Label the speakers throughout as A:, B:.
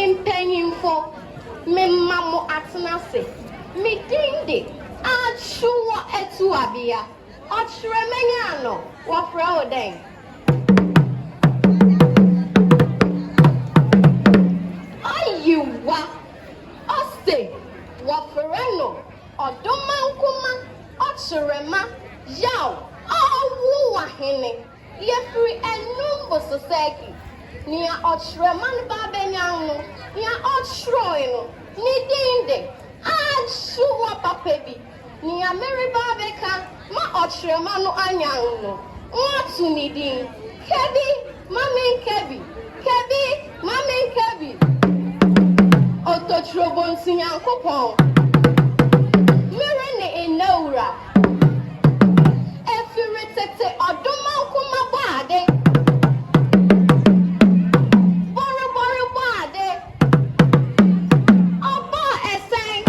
A: impanyimfo me mamo atenase me dinde achuwa etu abia ochre menya no wofra oden ayiwa ose wofra no odomankuma ochrema yaw awu wahene yefri Anum Bosso seki nia ochrema no babenya no nia ochroi no ni dinde achuwa papebi nia meri babeka ma ochrema no anyan no watu ni din kebi mamen kebi mamen kebi ototrobon sinyankopon mere ne enawra efiritete odomankuma baade boro baade obo esen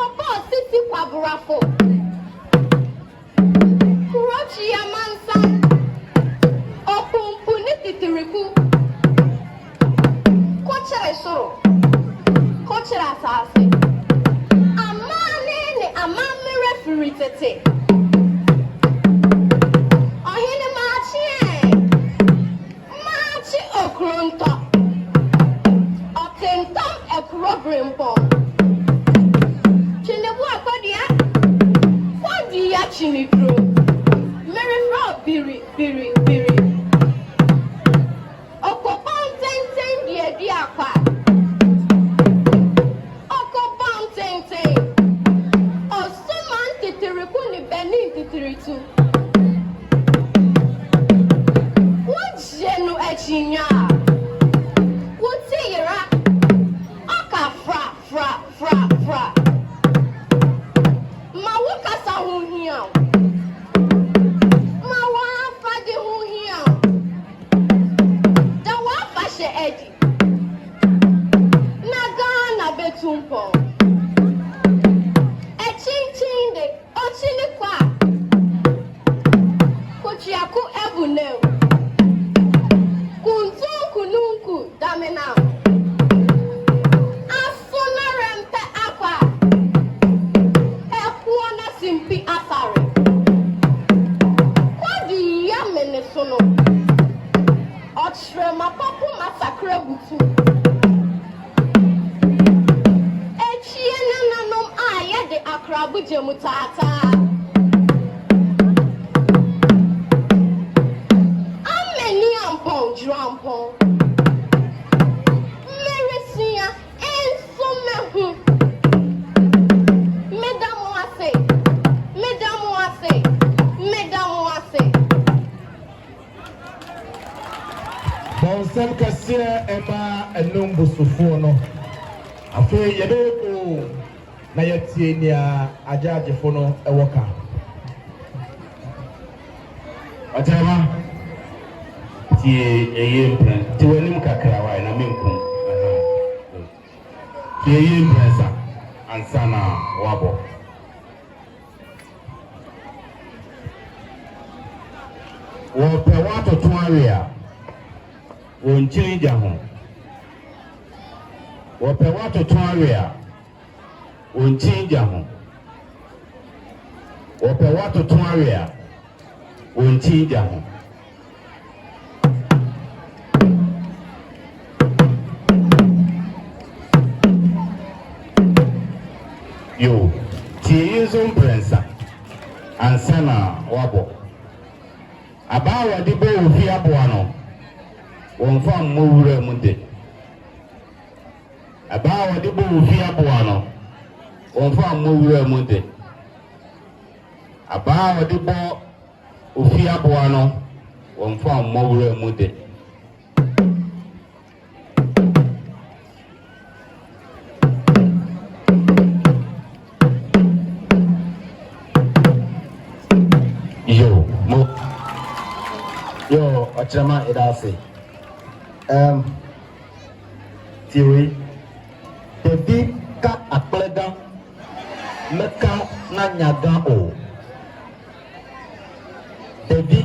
A: obo sisi kwaburafo kurochi yamansa opumpu ni titiriku kochire soro kochire asase amane ne amamere firitete ohine machi okronto otentam ekrobrimpo chinebu akodia ya chinidro mere ro biri okopon tenten di akwa okopon tenten osuman titiriku ni benin titiritu wajenu echinya wutira aka fra ma wukasa hu hia ma wa fa de hu hia da wa fa she edi na Ghana betumpo e chinchin de o chini kwa kochiaku ebune kununku damena asuna rempe akwa simpi asare kwadi ya menesono ochrema papu masakre butu echiena nanom aya de akrabu jemutata ameni ampon drampon meresia ensomehu
B: Bonsam kasia ema Anum Bosso no afi yebeko na yetie nia ajajefo no ewoka atema tie eyempren ti wanim kakra wa na menkum tie eyemprensa ansana wabo wo pe wato tuaria wonchini jaho wope watu twaria wonchini jaho wope watu twaria wonchini jaho yo tiyezo mprensa ansana wabo abawa dibo ofi aboano wonfa mmowura mu de abawa dibo ofi aboano wonfa mmowura mu de abawa dibo ofi aboano wonfa mmowura mu de yo achama idase tiwi tebi ka akpleda meka na nyaga o tebi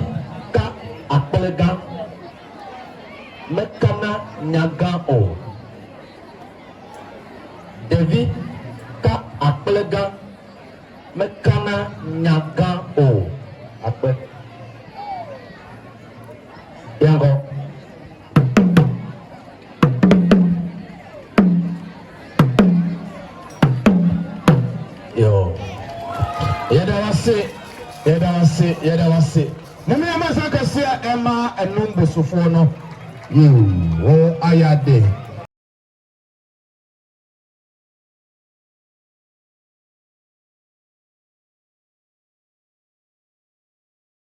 B: ka akpleda meka na nyaga o Devi ka akplega mekana nyaga o akpe yango yo yada wase na me amasa kasia ema Anum Bosso no yo o ayade